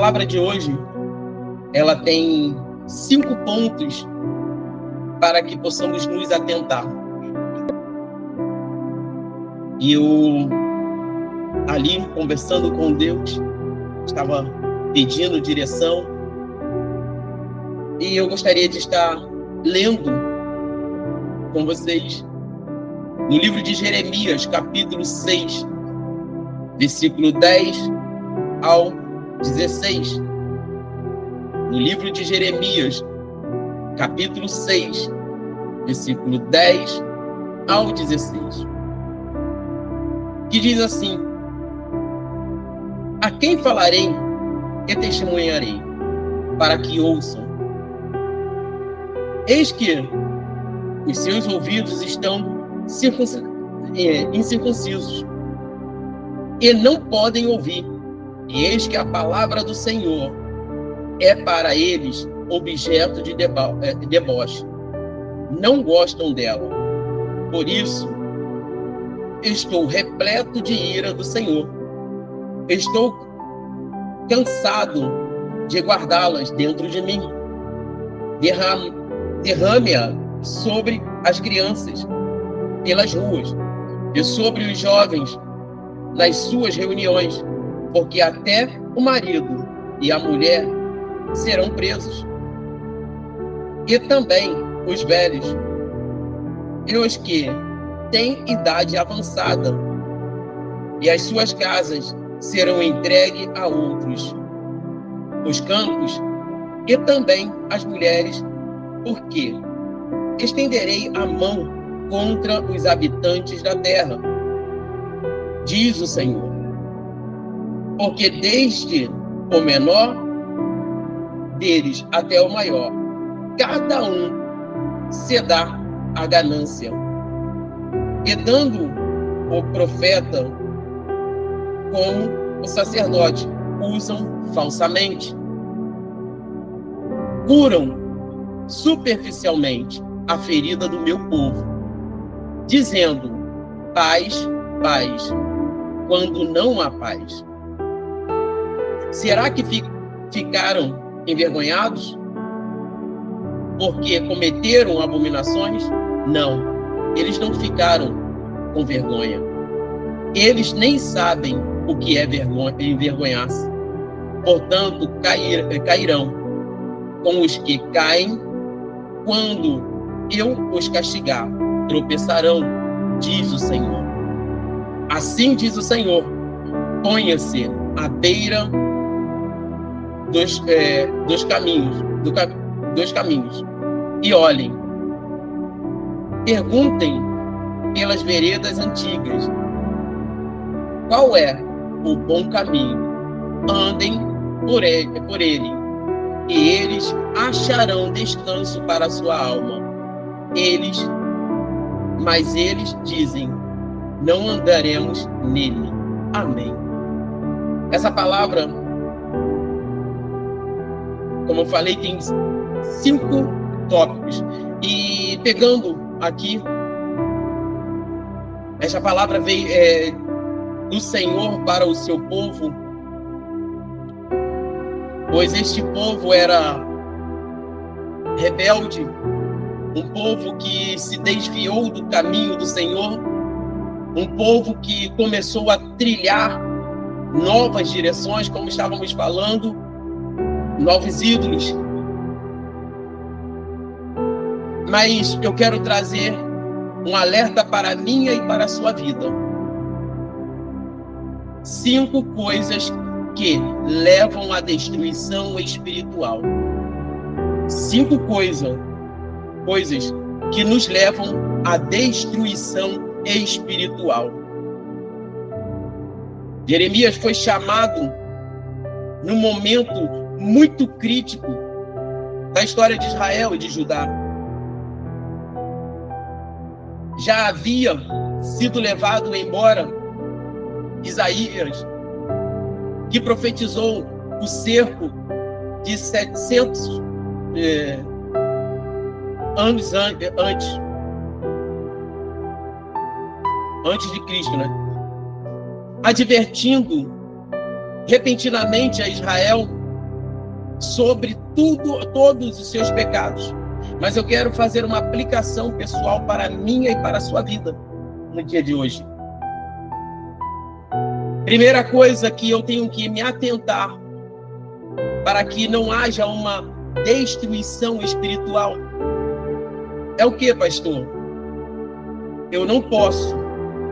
palavra de hoje, ela tem 5 pontos para que possamos nos atentar. E eu, ali, conversando com Deus, estava pedindo direção, e eu gostaria de estar lendo com vocês no livro de Jeremias, capítulo 6, versículo 10 ao 16. No livro de Jeremias, capítulo 6, versículo 10 ao 16. Que diz assim: a quem falarei e testemunharei, para que ouçam? Eis que os seus ouvidos estão incircuncisos, e não podem ouvir. E eis que a palavra do Senhor é para eles objeto de deboche. Não gostam dela. Por isso, estou repleto de ira do Senhor. Estou cansado de guardá-las dentro de mim. Derrame-a sobre as crianças pelas ruas e sobre os jovens nas suas reuniões, porque até o marido e a mulher serão presos, e também os velhos e os que têm idade avançada, e as suas casas serão entregues a outros, os campos e também as mulheres, porque estenderei a mão contra os habitantes da terra, diz o Senhor. Porque desde o menor deles até o maior, cada um se dá a ganância, e dando o profeta como o sacerdote usam falsamente, curam superficialmente a ferida do meu povo, dizendo paz, paz, quando não há paz. Será que ficaram envergonhados porque cometeram abominações? Não, eles não ficaram com vergonha. Eles nem sabem o que é envergonhar-se. Portanto, cairão com os que caem quando eu os castigar. Tropeçarão, diz o Senhor. Assim diz o Senhor: ponha-se à beira dos caminhos e olhem. Perguntem pelas veredas antigas qual é o bom caminho. Andem por ele, e eles acharão descanso para a sua alma. Mas eles dizem: não andaremos nele. Amém. Essa palavra, como eu falei, tem 5 tópicos. E pegando aqui, essa palavra veio do Senhor para o seu povo, pois este povo era rebelde, um povo que se desviou do caminho do Senhor, um povo que começou a trilhar novas direções, como estávamos falando, novos ídolos. Mas eu quero trazer um alerta para a minha e para a sua vida. 5 coisas que levam à destruição espiritual. 5 coisas que nos levam à destruição espiritual. Jeremias foi chamado num momento muito crítico da história de Israel e de Judá. Já havia sido levado embora Isaías, que profetizou o cerco de 700 anos antes de Cristo, né? Advertindo repentinamente a Israel sobre todos os seus pecados. Mas eu quero fazer uma aplicação pessoal para a minha e para a sua vida no dia de hoje. Primeira coisa que eu tenho que me atentar para que não haja uma destruição espiritual é o que, pastor? Eu não posso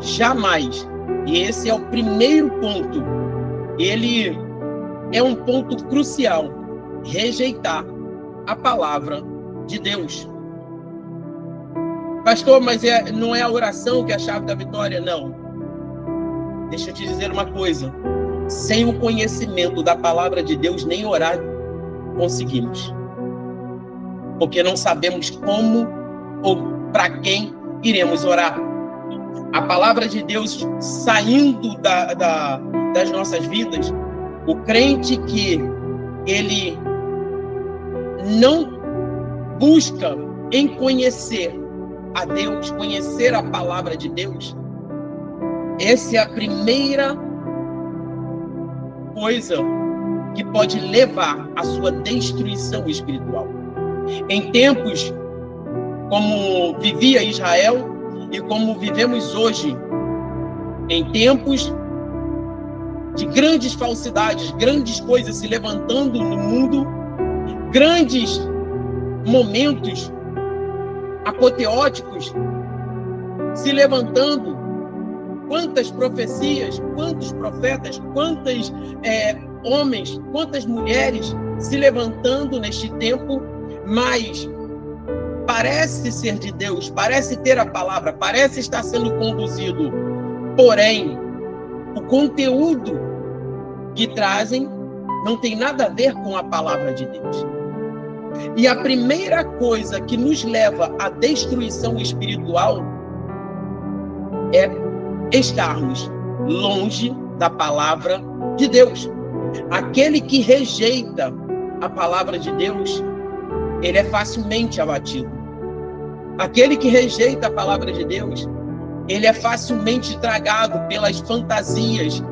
jamais, e esse é o primeiro ponto, ele é um ponto crucial, rejeitar a palavra de Deus. Pastor, mas não é a oração que é a chave da vitória? Não. Deixa eu te dizer uma coisa. Sem o conhecimento da palavra de Deus, nem orar conseguimos. Porque não sabemos como ou para quem iremos orar. A palavra de Deus saindo das nossas vidas, o crente que ele não busca em conhecer a Deus, conhecer a palavra de Deus, essa é a primeira coisa que pode levar à sua destruição espiritual. Em tempos como vivia Israel e como vivemos hoje, em tempos de grandes falsidades, grandes coisas se levantando no mundo, grandes momentos apoteóticos se levantando, quantas profecias, quantos profetas, quantos homens, quantas mulheres se levantando neste tempo, mas parece ser de Deus, parece ter a palavra, parece estar sendo conduzido, porém, o conteúdo que trazem não tem nada a ver com a palavra de Deus. E a primeira coisa que nos leva à destruição espiritual é estarmos longe da palavra de Deus. Aquele que rejeita a palavra de Deus, ele é facilmente abatido. Aquele que rejeita a palavra de Deus, ele é facilmente tragado pelas fantasias,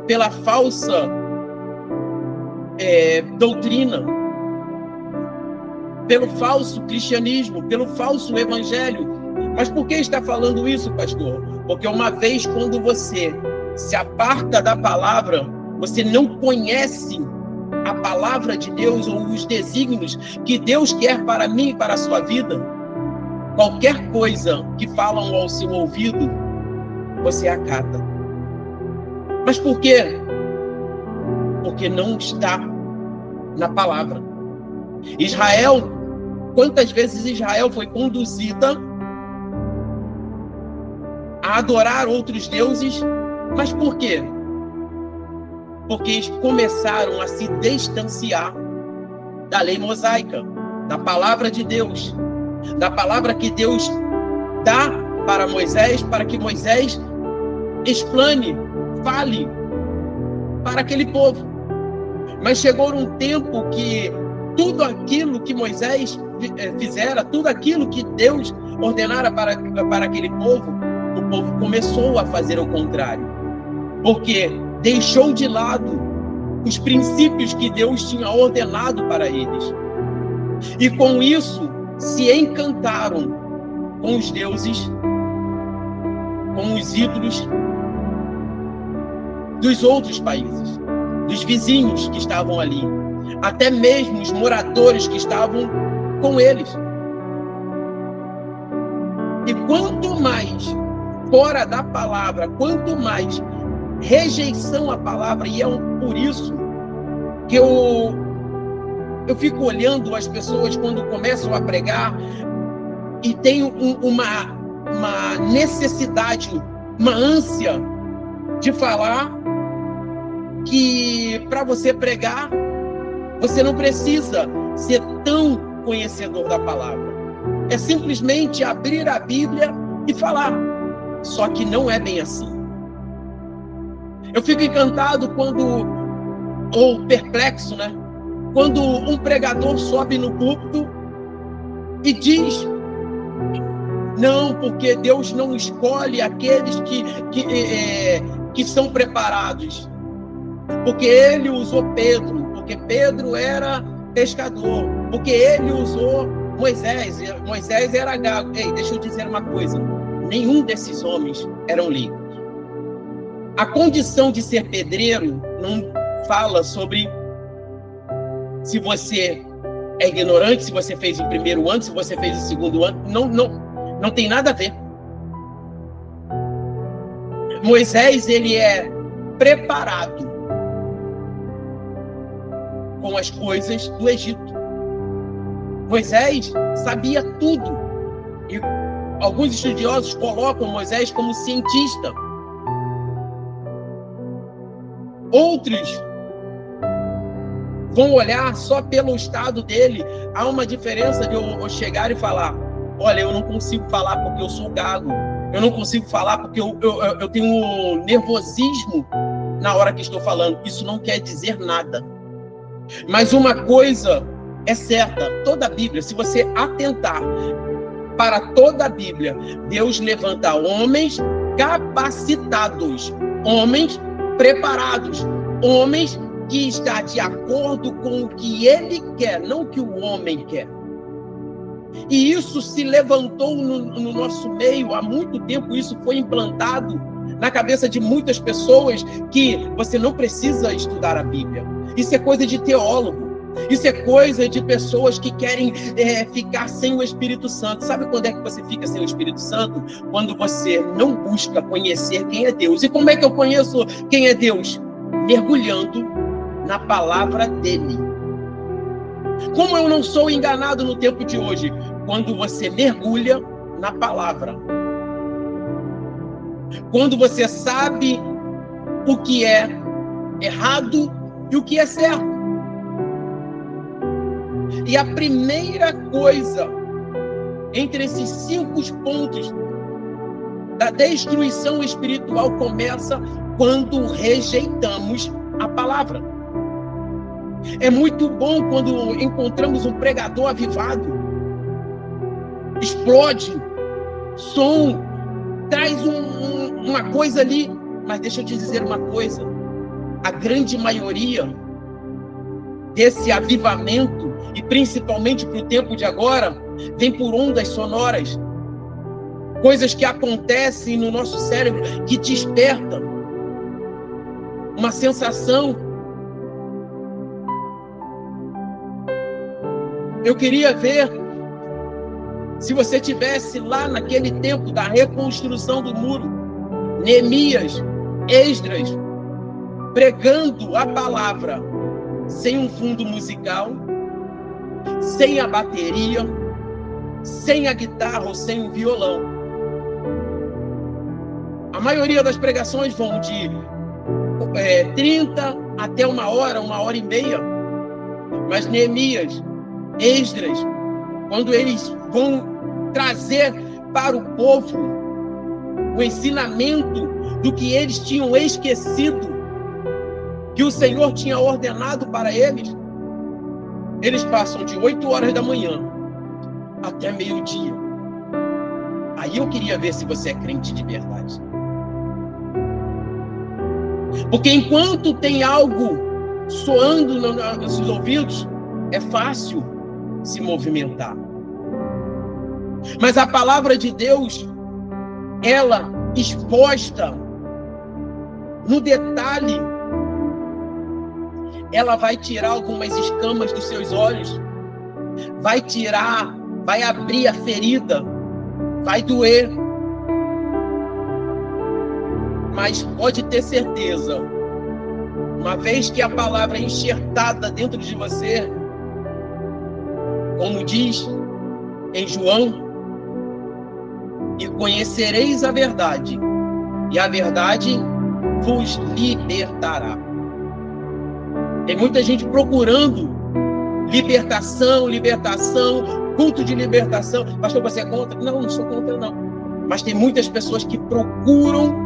pela falsa doutrina, pelo falso cristianismo, pelo falso evangelho. Mas por que está falando isso, pastor? Porque uma vez quando você se aparta da palavra, você não conhece a palavra de Deus ou os desígnios que Deus quer para mim e para a sua vida. Qualquer coisa que falam ao seu ouvido, você acata. Mas por quê? Porque não está na palavra. Israel, quantas vezes Israel foi conduzida a adorar outros deuses, mas por quê? Porque eles começaram a se distanciar da lei mosaica, da palavra de Deus, da palavra que Deus dá para Moisés, para que Moisés explane, fale para aquele povo. Mas chegou um tempo que tudo aquilo que Moisés fizera, tudo aquilo que Deus ordenara para aquele povo, o povo começou a fazer o contrário. Porque deixou de lado os princípios que Deus tinha ordenado para eles. E com isso, se encantaram com os deuses, com os ídolos dos outros países, dos vizinhos que estavam ali, até mesmo os moradores que estavam com eles. E quanto mais fora da palavra, quanto mais rejeição à palavra, e por isso que eu fico olhando as pessoas quando começam a pregar e tenho uma necessidade, uma ânsia de falar que para você pregar, você não precisa ser tão conhecedor da palavra. É simplesmente abrir a Bíblia e falar. Só que não é bem assim. Eu fico encantado ou perplexo, né? Quando um pregador sobe no púlpito e diz: não, porque Deus não escolhe aqueles que são preparados. Porque ele usou Pedro, porque Pedro era pescador, porque ele usou Moisés. Moisés era gago. Ei, deixa eu dizer uma coisa. Nenhum desses homens eram leigos. A condição de ser pedreiro não fala sobre se você é ignorante, se você fez o primeiro ano, se você fez o segundo ano. Não tem nada a ver. Moisés, ele é preparado com as coisas do Egito. Moisés sabia tudo. E alguns estudiosos colocam Moisés como cientista. Outros vão olhar só pelo estado dele. Há uma diferença de eu chegar e falar: olha, eu não consigo falar porque eu sou gago. Eu não consigo falar porque eu tenho um nervosismo na hora que estou falando. Isso não quer dizer nada. Mas uma coisa é certa: toda a Bíblia, se você atentar para toda a Bíblia, Deus levanta homens capacitados, homens preparados, homens que estão de acordo com o que ele quer, não o que o homem quer. E isso se levantou no nosso meio há muito tempo. Isso foi implantado na cabeça de muitas pessoas, que você não precisa estudar a Bíblia. Isso é coisa de teólogo. Isso é coisa de pessoas que querem ficar sem o Espírito Santo. Sabe quando é que você fica sem o Espírito Santo? Quando você não busca conhecer quem é Deus. E como é que eu conheço quem é Deus? Mergulhando na palavra dele. Como eu não sou enganado no tempo de hoje? Quando você mergulha na palavra. Quando você sabe o que é errado e o que é certo. E a primeira coisa entre esses 5 pontos da destruição espiritual começa quando rejeitamos a palavra. É muito bom quando encontramos um pregador avivado. Explode, som, traz uma coisa ali. Mas deixa eu te dizer uma coisa. A grande maioria desse avivamento, e principalmente para o tempo de agora, vem por ondas sonoras. Coisas que acontecem no nosso cérebro, que despertam uma sensação. Eu queria ver se você tivesse lá naquele tempo da reconstrução do muro, Neemias, Esdras, pregando a palavra sem um fundo musical, sem a bateria, sem a guitarra ou sem o violão. A maioria das pregações vão de 30 até 1 hora e meia. Mas Neemias, Esdras, quando eles vão trazer para o povo o ensinamento do que eles tinham esquecido, que o Senhor tinha ordenado para eles, eles passam de 8 horas da manhã até meio-dia. Aí eu queria ver se você é crente de verdade. Porque enquanto tem algo soando nos seus ouvidos, é fácil se movimentar. Mas a palavra de Deus, ela exposta no detalhe, ela vai tirar algumas escamas dos seus olhos, vai abrir a ferida, vai doer. Mas pode ter certeza, uma vez que a palavra é enxertada dentro de você, como diz em João, e conhecereis a verdade, e a verdade vos libertará. Tem muita gente procurando libertação, culto de libertação. Pastor, você é contra? Não sou contra, não. Mas tem muitas pessoas que procuram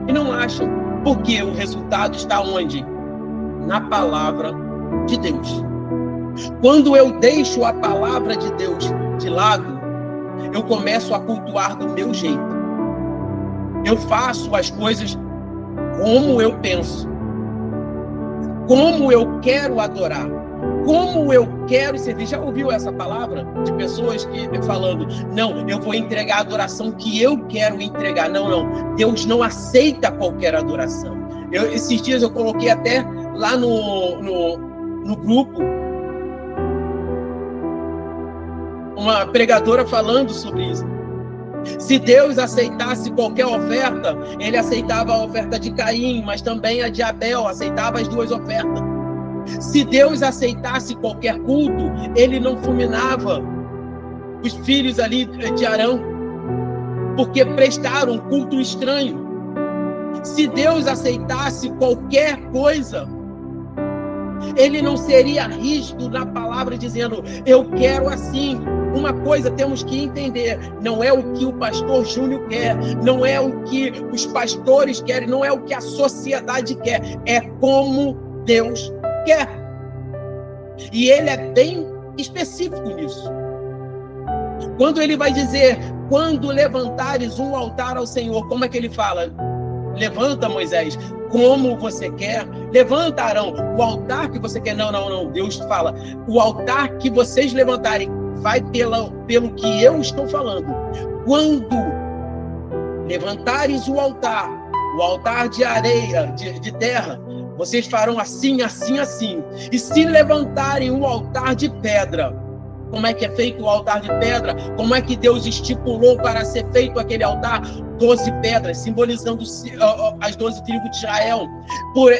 e não acham. Porque o resultado está onde? Na palavra de Deus. Quando eu deixo a palavra de Deus de lado, eu começo a cultuar do meu jeito. Eu faço as coisas como eu penso, como eu quero adorar, como eu quero servir. Já ouviu essa palavra de pessoas que falando, não, eu vou entregar a adoração que eu quero entregar. Não, Deus não aceita qualquer adoração. Esses dias eu coloquei até lá no grupo uma pregadora falando sobre isso. Se Deus aceitasse qualquer oferta, ele aceitava a oferta de Caim, mas também a de Abel, aceitava as duas ofertas. Se Deus aceitasse qualquer culto, ele não fulminava os filhos ali de Arão, porque prestaram um culto estranho. Se Deus aceitasse qualquer coisa, ele não seria rígido na palavra dizendo, eu quero assim. Uma coisa temos que entender, não é o que o pastor Júnior quer, não é o que os pastores querem, não é o que a sociedade quer, é como Deus quer. E ele é bem específico nisso. Quando ele vai dizer, quando levantares um altar ao Senhor, como é que ele fala? Levanta, Moisés, como você quer. Levanta, Arão, o altar que você quer. Não. Deus fala, o altar que vocês levantarem vai pelo que eu estou falando. Quando levantares o altar de areia, de terra, vocês farão assim, assim, assim. E se levantarem um altar de pedra, como é que é feito o altar de pedra? Como é que Deus estipulou para ser feito aquele altar? 12 pedras, simbolizando as 12 tribos de Israel.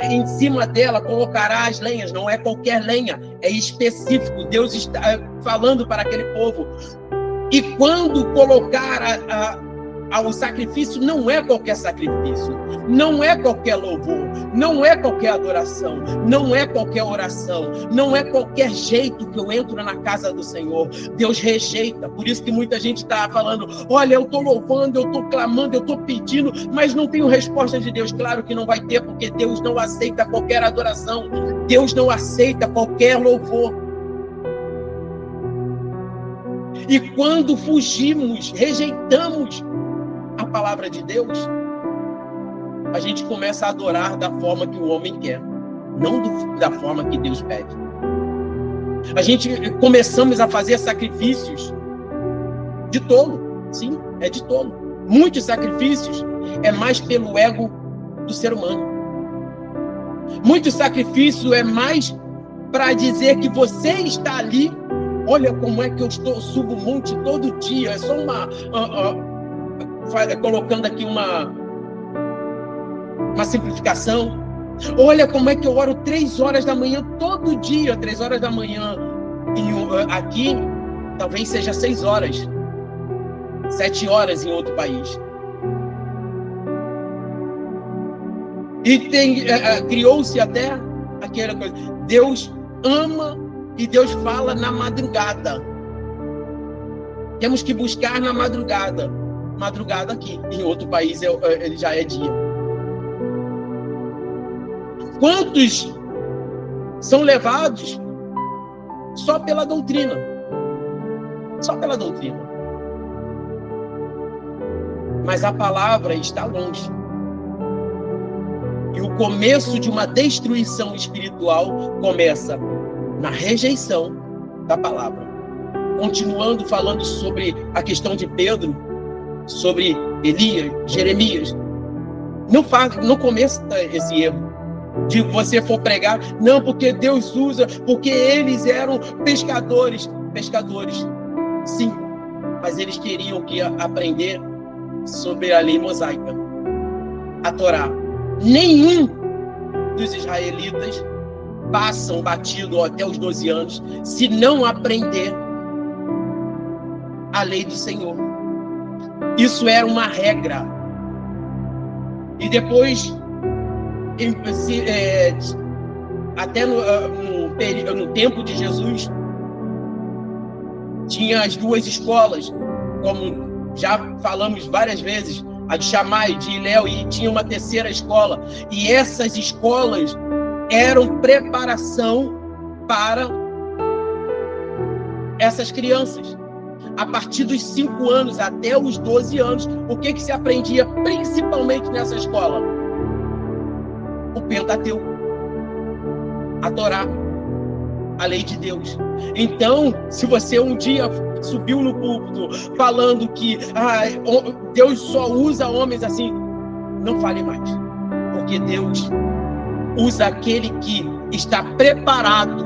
Em cima dela colocará as lenhas, não é qualquer lenha, é específico. Deus está falando para aquele povo. E quando colocar o sacrifício, não é qualquer sacrifício, não é qualquer louvor, não é qualquer adoração, não é qualquer oração, não é qualquer jeito que eu entro na casa do Senhor. Deus rejeita. Por isso que muita gente está falando, olha, eu estou louvando, eu estou clamando, eu estou pedindo, mas não tenho resposta de Deus. Claro que não vai ter, porque Deus não aceita qualquer adoração, Deus não aceita qualquer louvor. E quando fugimos, rejeitamos a palavra de Deus, a gente começa a adorar da forma que o homem quer, não da forma que Deus pede. A gente começamos a fazer sacrifícios de tolo, sim, é de tolo. Muitos sacrifícios é mais pelo ego do ser humano. Muitos sacrifícios é mais para dizer que você está ali. Olha como é que eu subo um monte todo dia. É só colocando aqui uma simplificação. Olha como é que eu oro 3 horas da manhã todo dia. 3 horas da manhã aqui, talvez seja 6 horas. 7 horas em outro país. E criou-se até aquela coisa. Deus ama e Deus fala na madrugada. Temos que buscar na madrugada. Madrugada aqui. Em outro país ele já é dia. Quantos são levados só pela doutrina? Só pela doutrina. Mas a palavra está longe. E o começo de uma destruição espiritual começa na rejeição da palavra. Continuando falando sobre a questão de Pedro, sobre Elias, Jeremias. Não começa esse erro de você for pregar, não, porque Deus usa, porque eles eram pescadores. Pescadores, sim, mas eles queriam aprender sobre a lei mosaica, a Torá. Nenhum dos israelitas passam batido até os 12 anos se não aprender a lei do Senhor. Isso era uma regra. E depois, até no tempo de Jesus, tinha as 2 escolas, como já falamos várias vezes, a de Shammai, de Hillel, e tinha uma 3ª escola. E essas escolas eram preparação para essas crianças. A partir dos 5 anos até os 12 anos, o que se aprendia principalmente nessa escola? O Pentateuco. a Torá, a lei de Deus. Então, se você um dia subiu no púlpito falando que Deus só usa homens assim, não fale mais, porque Deus usa aquele que está preparado,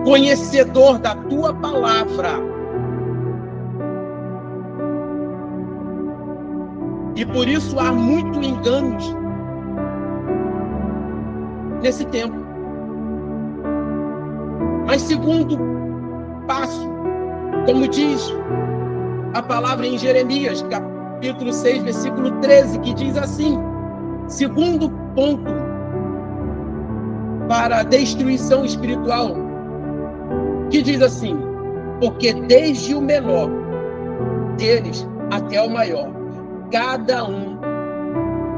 conhecedor da tua palavra. E por isso há muitos enganos nesse tempo. Mas segundo passo, como diz a palavra em Jeremias, capítulo 6, versículo 13, que diz assim, segundo ponto para a destruição espiritual, que diz assim, porque desde o menor deles até o maior, cada um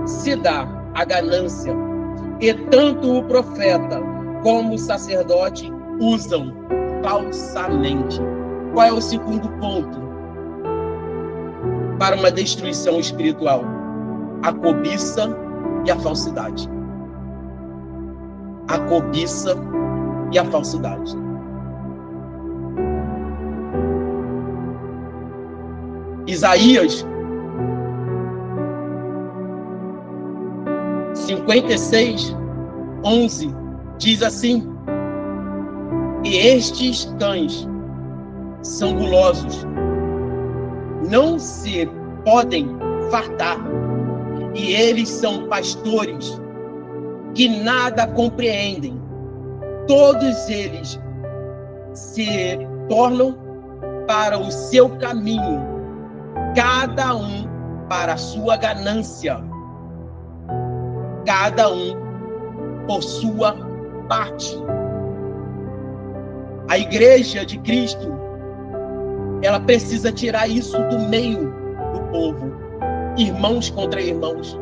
se dá a ganância, e tanto o profeta como o sacerdote usam falsamente. Qual é o segundo ponto para uma destruição espiritual? A cobiça e a falsidade. A cobiça e a falsidade. Isaías 56:11 diz assim: e estes cães são gulosos, não se podem fartar, e eles são pastores que nada compreendem. Todos eles se tornam para o seu caminho, cada um para a sua ganância, cada um por sua parte. A igreja de Cristo, ela precisa tirar isso do meio do povo. Irmãos contra irmãos,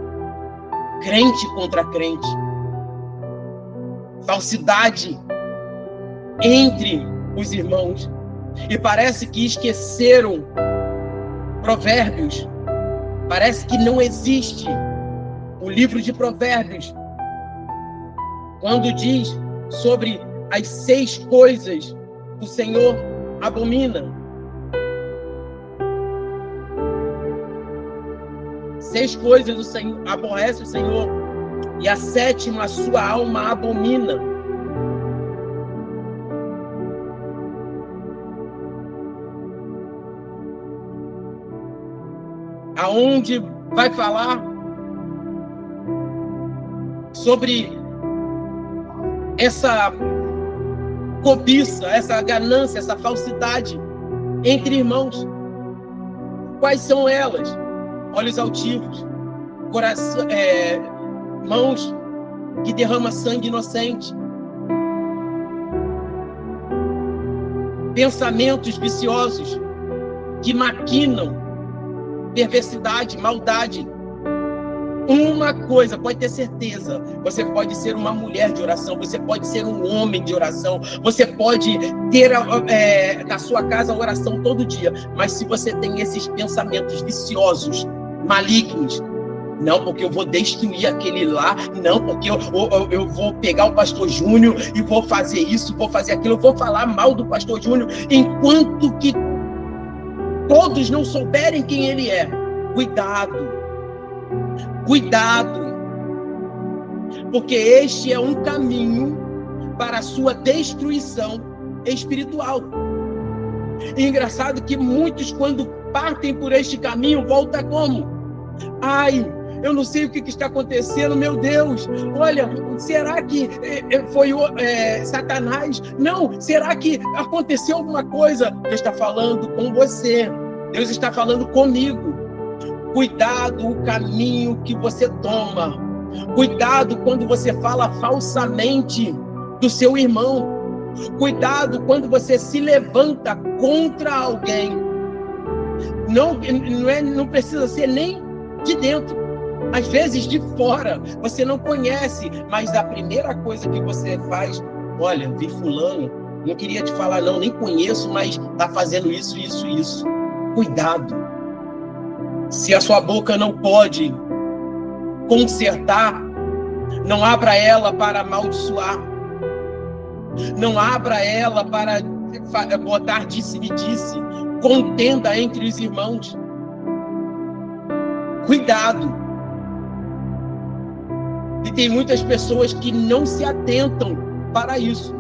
crente contra crente, falsidade entre os irmãos. E parece que esqueceram Provérbios. Parece que não existe o livro de Provérbios, quando diz sobre as 6 coisas que o Senhor abomina. 6 coisas o Senhor aborrece o Senhor, e a 7ª a sua alma abomina. Aonde vai falar sobre essa cobiça, essa ganância, essa falsidade entre irmãos. Quais são elas? Olhos altivos, coração, mãos que derramam sangue inocente, pensamentos viciosos que maquinam perversidade, maldade. Uma coisa, pode ter certeza, você pode ser uma mulher de oração, você pode ser um homem de oração, você pode ter na sua casa a oração todo dia, mas se você tem esses pensamentos viciosos, malignos, não porque eu vou destruir aquele lá, não porque eu vou pegar o pastor Júnior e vou fazer isso, vou fazer aquilo, eu vou falar mal do pastor Júnior, enquanto que todos não souberem quem ele é. Cuidado, porque este é um caminho para a sua destruição espiritual. E engraçado que muitos, quando partem por este caminho, voltam como? Ai, eu não sei o que está acontecendo, meu Deus, olha, será que foi Satanás? Não, será que aconteceu alguma coisa? Deus está falando com você, Deus está falando comigo. Cuidado o caminho que você toma. Cuidado quando você fala falsamente do seu irmão. Cuidado quando você se levanta contra alguém. Não precisa ser nem de dentro. Às vezes de fora. Você não conhece, mas a primeira coisa que você faz, olha, vi fulano, não queria te falar não, nem conheço, mas está fazendo isso, isso, isso. Cuidado. Se a sua boca não pode consertar Não abra ela para amaldiçoar. Não abra ela para botar disse-me-disse. Contenda entre os irmãos. Cuidado. E tem muitas pessoas que não se atentam para isso.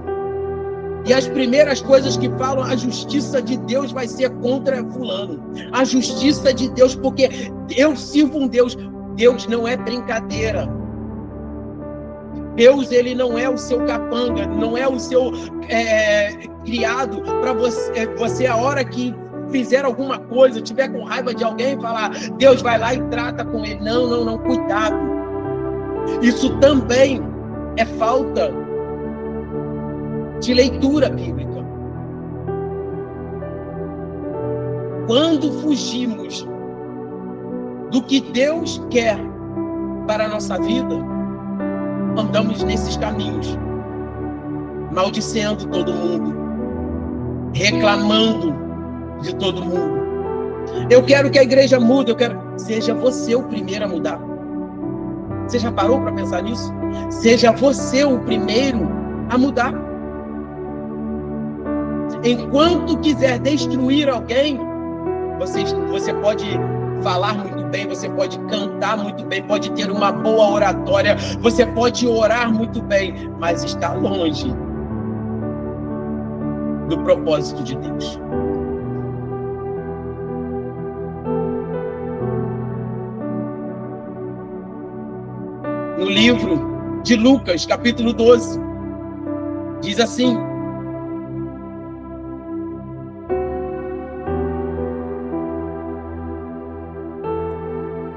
E as primeiras coisas que falam, a justiça de Deus vai ser contra fulano. A justiça de Deus, porque eu sirvo um Deus. Deus não é brincadeira. Deus, ele não é o seu capanga, não é o seu criado para você, a hora que fizer alguma coisa, tiver com raiva de alguém, falar, Deus vai lá e trata com ele. Não, cuidado. Isso também é falta de leitura bíblica. Quando fugimos do que Deus quer para a nossa vida, andamos nesses caminhos, maldicendo todo mundo, reclamando de todo mundo. Eu quero que a igreja mude, seja você o primeiro a mudar. Você já parou para pensar nisso? Seja você o primeiro a mudar. Enquanto quiser destruir alguém, você pode falar muito bem, você pode cantar muito bem, pode ter uma boa oratória, você pode orar muito bem, mas está longe do propósito de Deus. No livro de Lucas, capítulo 12, diz assim: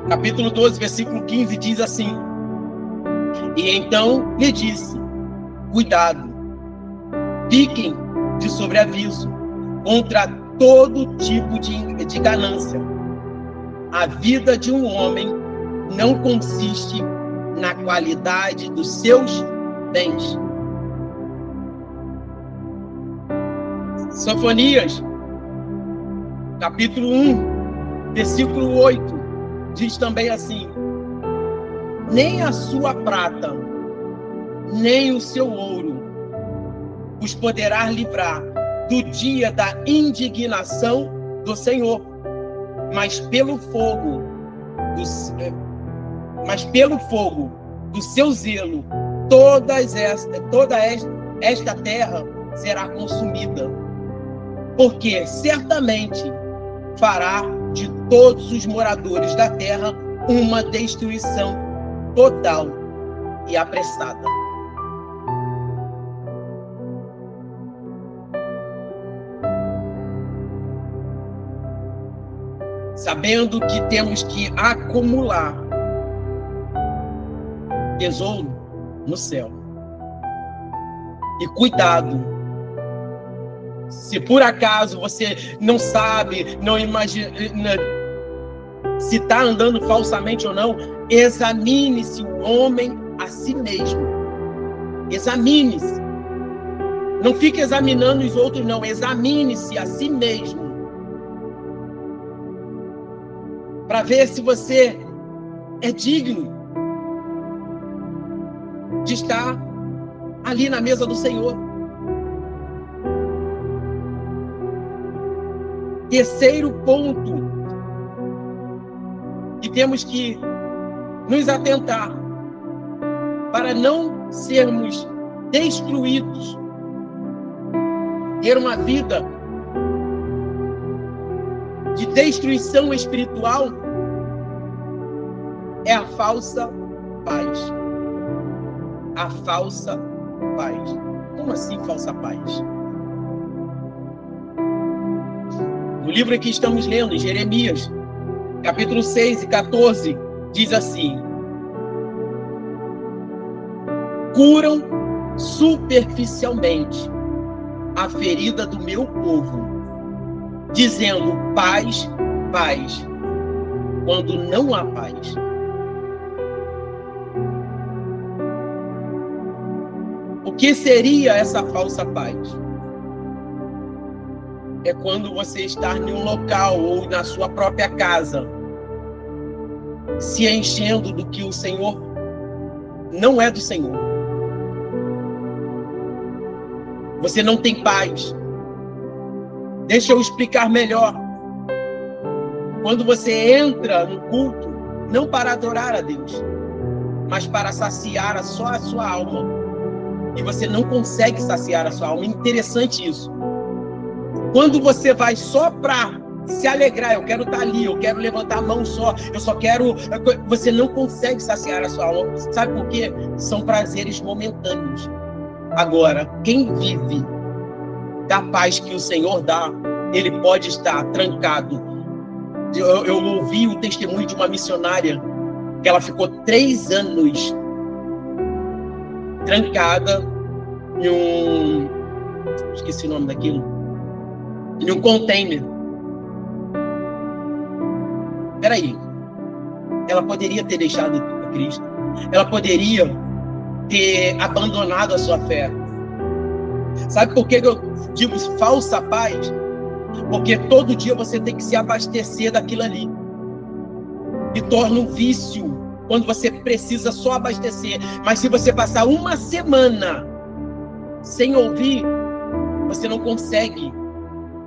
capítulo 12, versículo 15, diz assim: e então lhe disse, cuidado, fiquem de sobreaviso contra todo tipo de ganância. A vida de um homem não consiste na qualidade dos seus bens. Sofonias, capítulo 1, versículo 8, diz também assim: nem a sua prata, nem o seu ouro os poderá livrar do dia da indignação do Senhor, mas pelo fogo do seu zelo, toda esta terra será consumida, porque certamente fará de todos os moradores da terra uma destruição total e apressada. Sabendo que temos que acumular tesouro no céu. E cuidado, se por acaso você não sabe, não imagina se está andando falsamente ou não, examine-se o homem a si mesmo. Examine-se. Não fique examinando os outros, não. Examine-se a si mesmo. Para ver se você é digno de estar ali na mesa do Senhor. Terceiro ponto que temos que nos atentar para não sermos destruídos, ter uma vida de destruição espiritual, é a falsa paz. A falsa paz. Como assim falsa paz? No livro que estamos lendo, em Jeremias, capítulo 6 e 14, diz assim: curam superficialmente a ferida do meu povo, dizendo paz, paz, quando não há paz. O que seria essa falsa paz? É quando você está em um local ou na sua própria casa, se enchendo do que o Senhor não é do Senhor. Você não tem paz. Deixa eu explicar melhor. Quando você entra no culto, não para adorar a Deus, mas para saciar só a sua alma. E você não consegue saciar a sua alma. Interessante isso. Quando você vai só para se alegrar, eu quero estar ali, eu quero levantar a mão só, eu só quero... Você não consegue saciar a sua alma. Sabe por quê? São prazeres momentâneos. Agora, quem vive da paz que o Senhor dá, ele pode estar trancado. Eu ouvi o testemunho de uma missionária que ela ficou 3 anos trancada em um... Esqueci o nome daquilo. Em um container. Peraí. Ela poderia ter deixado a Cristo. Ela poderia ter abandonado a sua fé. Sabe por que eu digo falsa paz? Porque todo dia você tem que se abastecer daquilo ali. E torna um vício quando você precisa só abastecer. Mas se você passar uma semana sem ouvir, você não consegue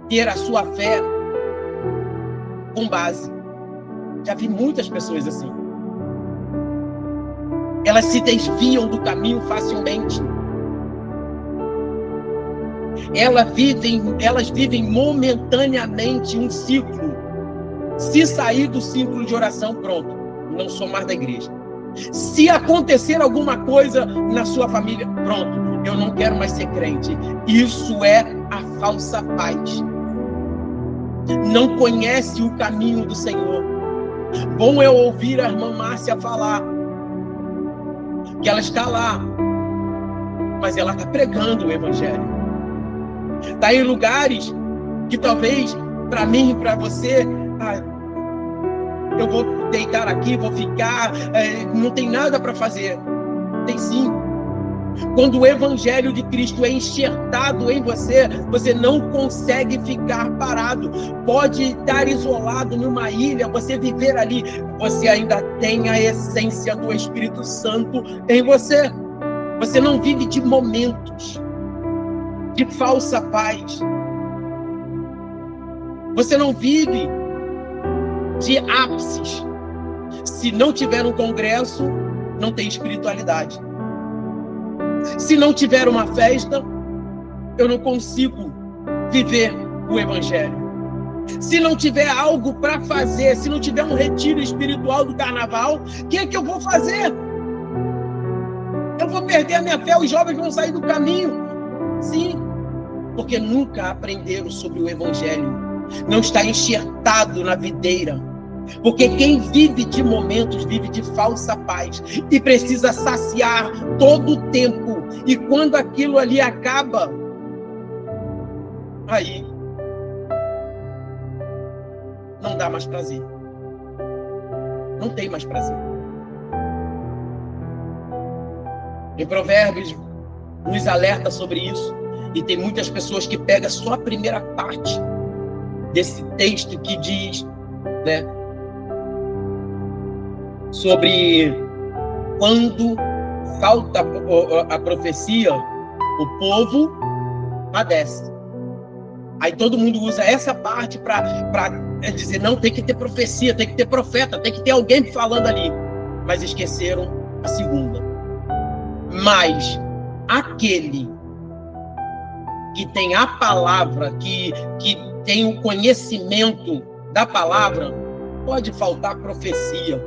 ter a sua fé com base. Já vi muitas pessoas assim. Elas se desviam do caminho facilmente. Elas vivem momentaneamente um ciclo. Se sair do círculo de oração, pronto, não sou mais da igreja. Se acontecer alguma coisa na sua família, pronto, eu não quero mais ser crente. Isso é a falsa paz. Não conhece o caminho do Senhor. Bom é ouvir a irmã Márcia falar que ela está lá, mas ela está pregando o evangelho. Está em lugares que talvez para mim e para você, eu vou deitar aqui, vou ficar, não tem nada para fazer. Tem sim. Quando o evangelho de Cristo é enxertado em você, você não consegue ficar parado. Pode estar isolado numa ilha, você viver ali, você ainda tem a essência do Espírito Santo em você. Você não vive de momentos de falsa paz. Você não vive de ápices. Se não tiver um congresso, não tem espiritualidade. Se não tiver uma festa, eu não consigo viver o evangelho. Se não tiver algo para fazer, se não tiver um retiro espiritual do carnaval, o que é que eu vou fazer? Eu vou perder a minha fé, os jovens vão sair do caminho. Sim, porque nunca aprenderam sobre o evangelho. Não está enxertado na videira. Porque quem vive de momentos, vive de falsa paz. E precisa saciar todo o tempo. E quando aquilo ali acaba, aí não dá mais prazer. Não tem mais prazer. Em Provérbios nos alerta sobre isso. E tem muitas pessoas que pegam só a primeira parte desse texto que diz, né, sobre quando falta a profecia, o povo padece. Aí todo mundo usa essa parte para dizer, não, tem que ter profecia, tem que ter profeta, tem que ter alguém falando ali. Mas esqueceram a segunda. Mas aquele que tem a palavra, que tem o conhecimento da palavra, pode faltar profecia,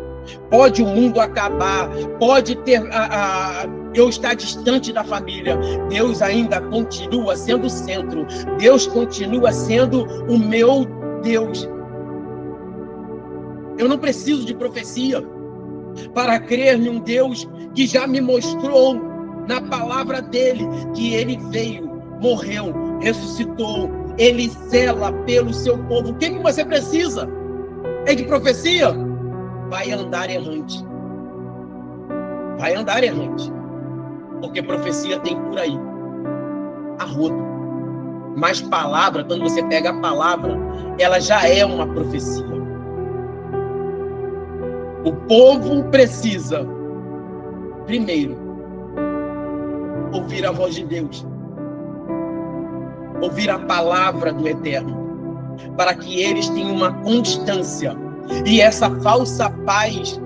pode o mundo acabar, pode ter eu estar distante da família, Deus ainda continua sendo o centro, Deus continua sendo o meu Deus. Eu não preciso de profecia para crer em um Deus que já me mostrou na palavra dele que ele veio, morreu, ressuscitou, ele zela pelo seu povo. O que você precisa? É de profecia? Vai andar errante. Vai andar errante. Porque profecia tem por aí, a rodo. Mas palavra, quando você pega a palavra, ela já é uma profecia. O povo precisa primeiro, ouvir a voz de Deus, ouvir a palavra do Eterno, para que eles tenham uma constância e essa falsa paz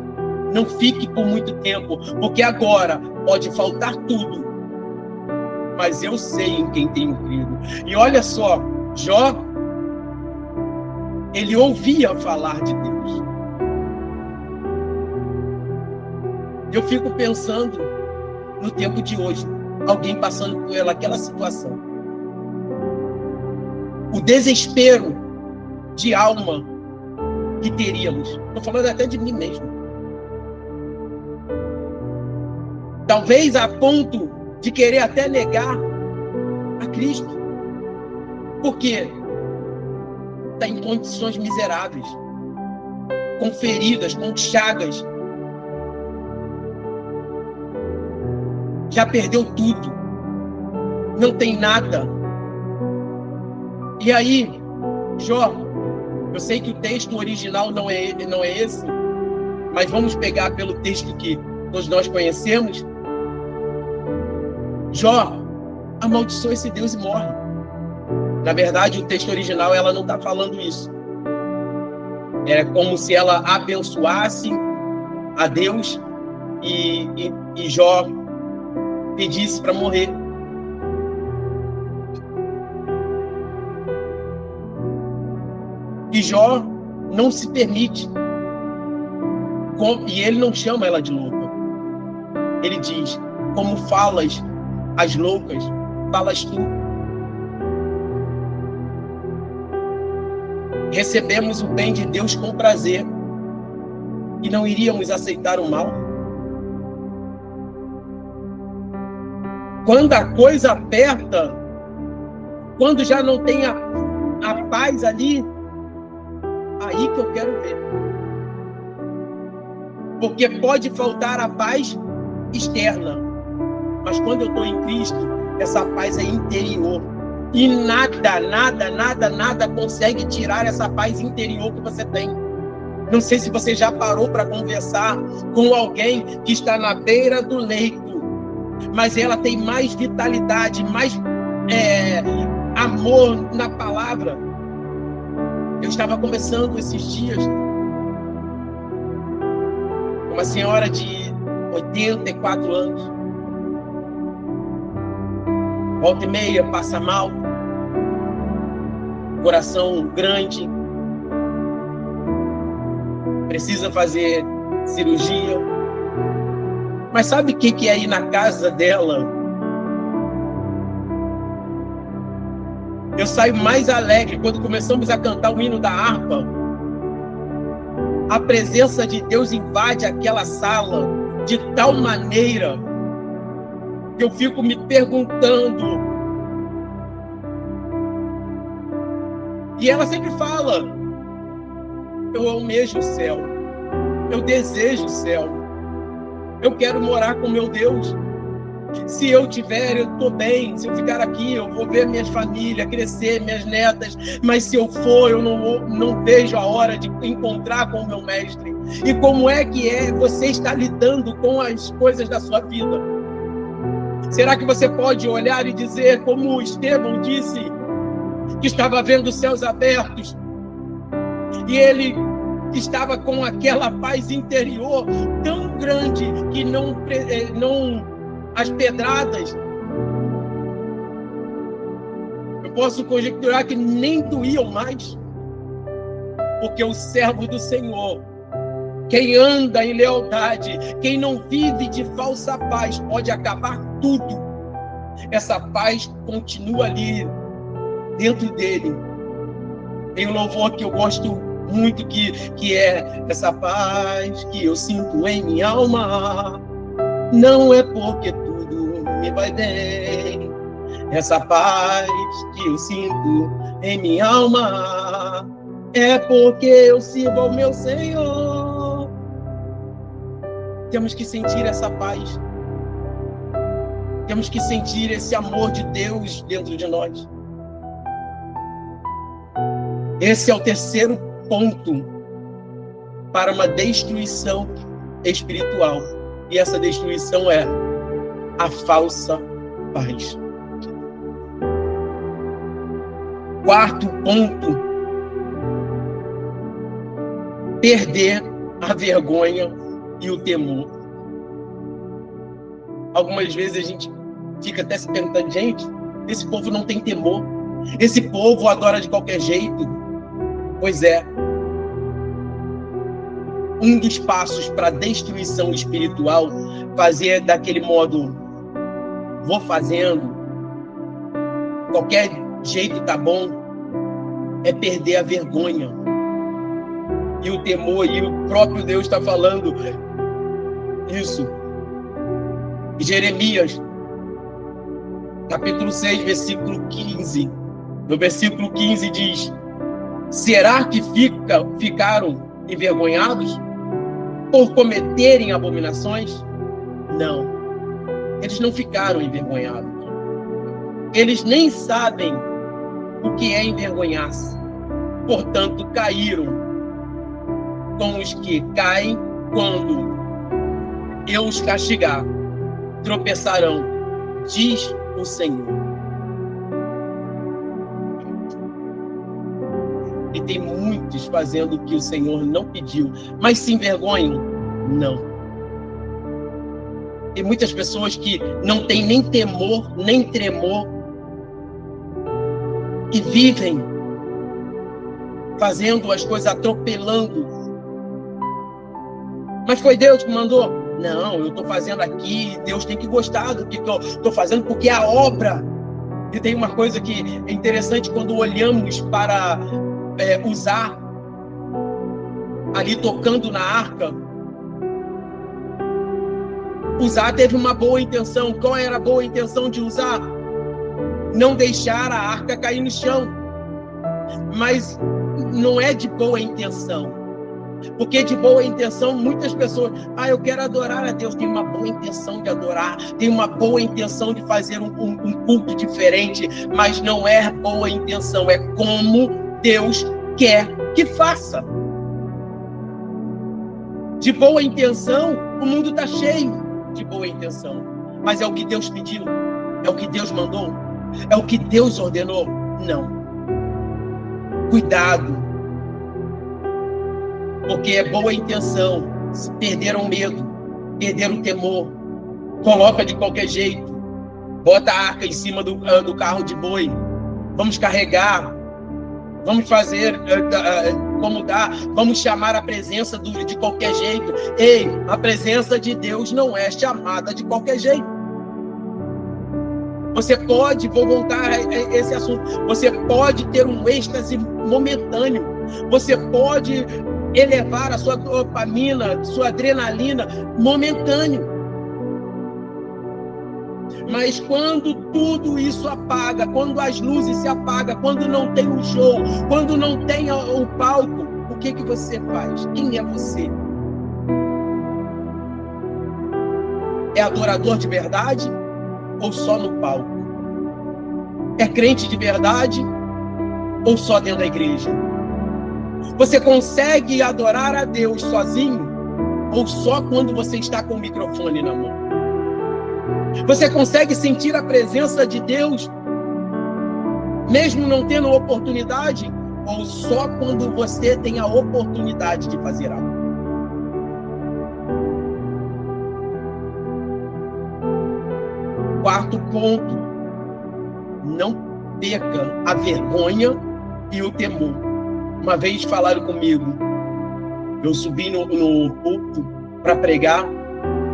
não fique por muito tempo, porque agora pode faltar tudo, mas eu sei em quem tenho crido. E olha só, Jó, ele ouvia falar de Deus. Eu fico pensando no tempo de hoje, alguém passando por aquela situação. O desespero de alma que teríamos. Estou falando até de mim mesmo. Talvez a ponto de querer até negar a Cristo. Por quê? Está em condições miseráveis, com feridas, com chagas. Já perdeu tudo. Não tem nada. E aí, Jó, eu sei que o texto original não é esse, mas vamos pegar pelo texto que todos nós conhecemos. Jó amaldiçoa esse Deus e morre. Na verdade, o texto original, ela não está falando isso. É como se ela abençoasse a Deus e Jó pedisse para morrer. E Jó não se permite. E ele não chama ela de louca. Ele diz: como falas as loucas, falas tu. Recebemos o bem de Deus com prazer e não iríamos aceitar o mal. Quando a coisa aperta, quando já não tem a paz ali, aí que eu quero ver. Porque pode faltar a paz externa, mas quando eu estou em Cristo, essa paz é interior. E nada consegue tirar essa paz interior que você tem. Não sei se você já parou para conversar com alguém que está na beira do leito, mas ela tem mais vitalidade, mais amor na palavra. Eu estava conversando esses dias com uma senhora de 84 anos. Volta e meia, passa mal, coração grande, precisa fazer cirurgia. Mas sabe o que é ir na casa dela? Eu saio mais alegre quando começamos a cantar o hino da harpa. A presença de Deus invade aquela sala de tal maneira que eu fico me perguntando. E ela sempre fala: eu almejo o céu, eu desejo o céu, eu quero morar com meu Deus. Se eu tiver, eu estou bem. Se eu ficar aqui, eu vou ver minhas famílias crescer, minhas netas. Mas se eu for, eu não vejo a hora de encontrar com o meu mestre. E como é que você está lidando com as coisas da sua vida? Será que você pode olhar e dizer, como Estevão disse, que estava vendo os céus abertos, e ele estava com aquela paz interior tão grande que não as pedradas, eu posso conjecturar que nem doíam mais, porque o servo do Senhor, quem anda em lealdade, quem não vive de falsa paz, pode acabar tudo. Essa paz continua ali dentro dele. Tem um louvor que eu gosto muito, que é: essa paz que eu sinto em minha alma, não é porque tudo me vai bem. Essa paz que eu sinto em minha alma é porque eu sirvo ao meu Senhor. Temos que sentir essa paz. Temos que sentir esse amor de Deus dentro de nós. Esse é o terceiro ponto para uma destruição espiritual. E essa destruição é a falsa paz. Quarto ponto: perder a vergonha e o temor. Algumas vezes a gente fica até se perguntando, gente, esse povo não tem temor, esse povo adora de qualquer jeito. Pois é, um dos passos para a destruição espiritual, fazer daquele modo, vou fazendo, qualquer jeito tá bom, é perder a vergonha e o temor. E o próprio Deus está falando isso. Jeremias, capítulo 6, versículo 15. No versículo 15 diz: será que ficaram envergonhados por cometerem abominações? Não, eles não ficaram envergonhados. Eles nem sabem o que é envergonhar-se. Portanto, caíram com os que caem quando eu os castigar. Tropeçarão, diz o Senhor. E tem muitos fazendo o que o Senhor não pediu, mas se envergonham? Não. Tem muitas pessoas que não têm nem temor, nem tremor, e vivem fazendo as coisas, atropelando. Mas foi Deus que mandou? Não, eu estou fazendo aqui, Deus tem que gostar do que eu estou fazendo, porque é a obra. E tem uma coisa que é interessante quando olhamos para usar ali tocando na arca. Usar teve uma boa intenção. Qual era a boa intenção de usar? Não deixar a arca cair no chão. Mas não é de boa intenção. Porque de boa intenção, muitas pessoas, eu quero adorar a Deus, tem uma boa intenção de adorar, tem uma boa intenção de fazer um culto diferente, mas não é boa intenção, é como Deus quer que faça. De boa intenção, o mundo está cheio de boa intenção, mas é o que Deus pediu? É o que Deus mandou? É o que Deus ordenou? Não. Cuidado. Porque é boa intenção, perderam o medo, perderam o temor, coloca de qualquer jeito, bota a arca em cima do carro de boi, vamos carregar, vamos fazer como dá, vamos chamar a presença de qualquer jeito. Ei, a presença de Deus não é chamada de qualquer jeito. Você pode, vou voltar a esse assunto, você pode ter um êxtase momentâneo, você pode elevar a sua dopamina, sua adrenalina momentâneo. Mas quando tudo isso apaga, quando as luzes se apagam, quando não tem um show, quando não tem o palco, o que você faz? Quem é você? É adorador de verdade ou só no palco? É crente de verdade ou só dentro da igreja? Você consegue adorar a Deus sozinho ou só quando você está com o microfone na mão? Você consegue sentir a presença de Deus mesmo não tendo oportunidade ou só quando você tem a oportunidade de fazer algo? Quarto ponto: não perca a vergonha e o temor. Uma vez falaram comigo, eu subi no púlpito para pregar,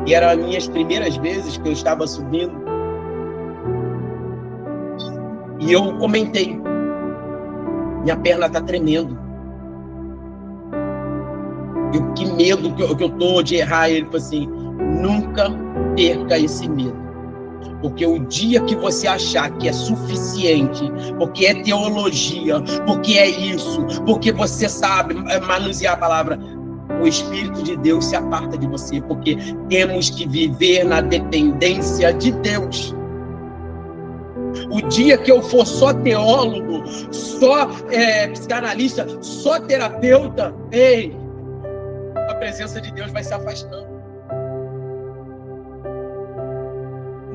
e eram as minhas primeiras vezes que eu estava subindo, e eu comentei, minha perna está tremendo, que medo que eu estou de errar. Ele falou assim: nunca perca esse medo. Porque o dia que você achar que é suficiente, porque é teologia, porque é isso, porque você sabe manusear a palavra, o Espírito de Deus se aparta de você, porque temos que viver na dependência de Deus. O dia que eu for só teólogo, só psicanalista, só terapeuta, a presença de Deus vai se afastando.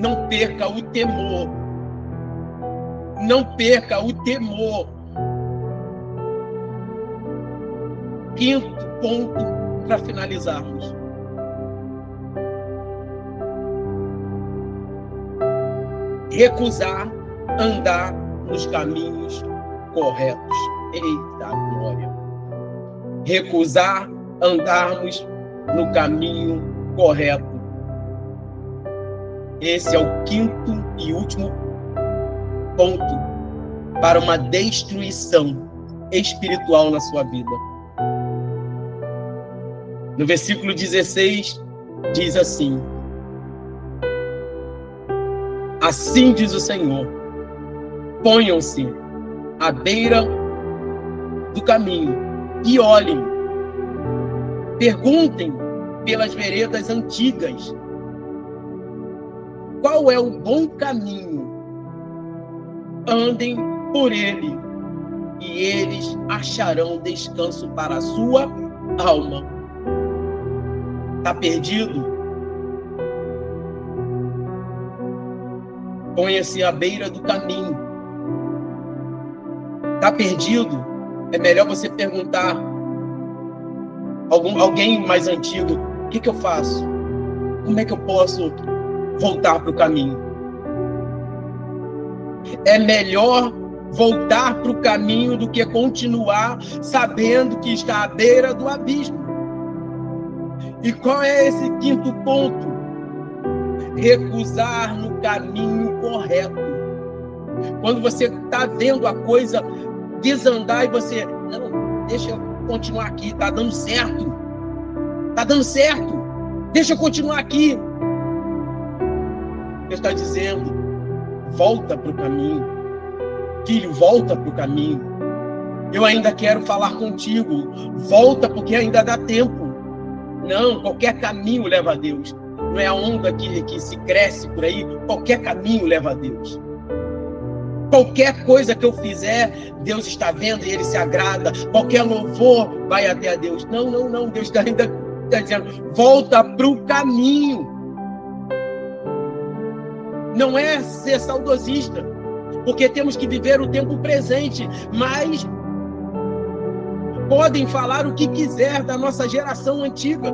não perca o temor. Não perca o temor. Quinto ponto para finalizarmos. Recusar andar nos caminhos corretos. Eita glória! Recusar andarmos no caminho correto. Esse é o quinto e último ponto para uma destruição espiritual na sua vida. No versículo 16, diz assim: assim diz o Senhor, ponham-se à beira do caminho e olhem, perguntem pelas veredas antigas, qual é o bom caminho? Andem por ele, e eles acharão descanso para a sua alma. Está perdido? Ponha-se à beira do caminho. Está perdido? É melhor você perguntar alguém mais antigo: o que eu faço? Como é que eu posso voltar para o caminho? É melhor voltar para o caminho do que continuar sabendo que está à beira do abismo. E qual é esse quinto ponto? Recusar no caminho correto. Quando você está vendo a coisa desandar e você, não, deixa eu continuar aqui, está dando certo. Está dando certo. Deixa eu continuar aqui. Ele está dizendo: volta para o caminho. Filho, volta para o caminho. Eu ainda quero falar contigo. Volta, porque ainda dá tempo. Não, qualquer caminho leva a Deus. Não é a onda que se cresce por aí. Qualquer caminho leva a Deus. Qualquer coisa que eu fizer, Deus está vendo e Ele se agrada. Qualquer louvor vai até a Deus. Não. Deus ainda está dizendo: volta para o caminho. Não é ser saudosista, porque temos que viver o tempo presente, mas podem falar o que quiser da nossa geração antiga.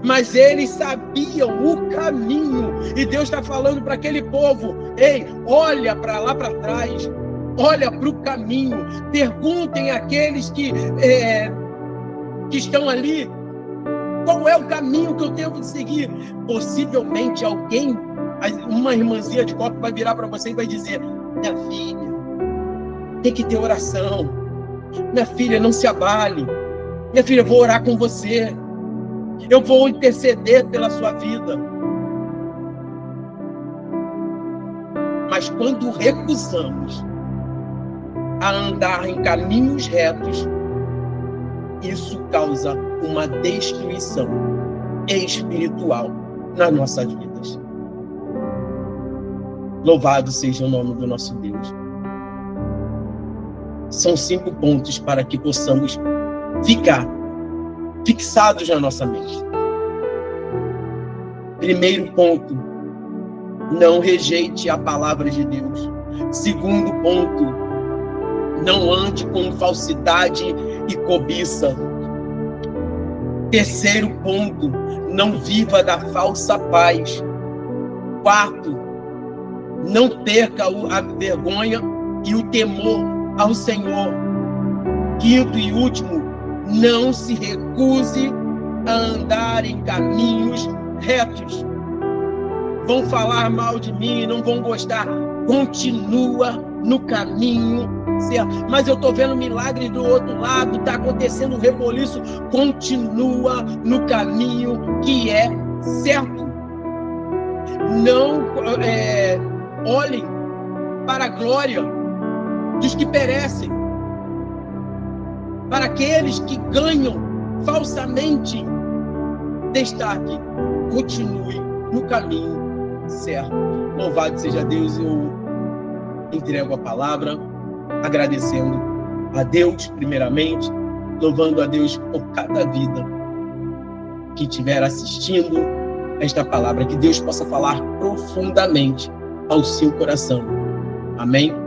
Mas eles sabiam o caminho, e Deus está falando para aquele povo: ei, olha para lá para trás, olha para o caminho, perguntem àqueles que estão ali, qual é o caminho que eu tenho que seguir. Possivelmente alguém, uma irmãzinha de copo vai virar para você e vai dizer: minha filha, tem que ter oração, minha filha, não se abale, minha filha, eu vou orar com você, eu vou interceder pela sua vida. Mas quando recusamos a andar em caminhos retos, isso causa uma destruição espiritual nas nossas vidas. Louvado seja o nome do nosso Deus. São 5 pontos para que possamos ficar fixados na nossa mente. Primeiro ponto: não rejeite a palavra de Deus. Segundo ponto: não ande com falsidade e cobiça. Terceiro ponto: não viva da falsa paz. Quarto: não perca a vergonha e o temor ao Senhor. Quinto e último: não se recuse a andar em caminhos retos. Vão falar mal de mim, não vão gostar. Continua no caminho certo. Mas eu estou vendo milagre do outro lado, está acontecendo um reboliço. Continua no caminho que é certo. Não olhem para a glória dos que perecem, para aqueles que ganham falsamente destaque. Continue no caminho certo. Louvado seja Deus. Eu entrego a palavra agradecendo a Deus primeiramente, louvando a Deus por cada vida que estiver assistindo esta palavra, que Deus possa falar profundamente ao seu coração. Amém?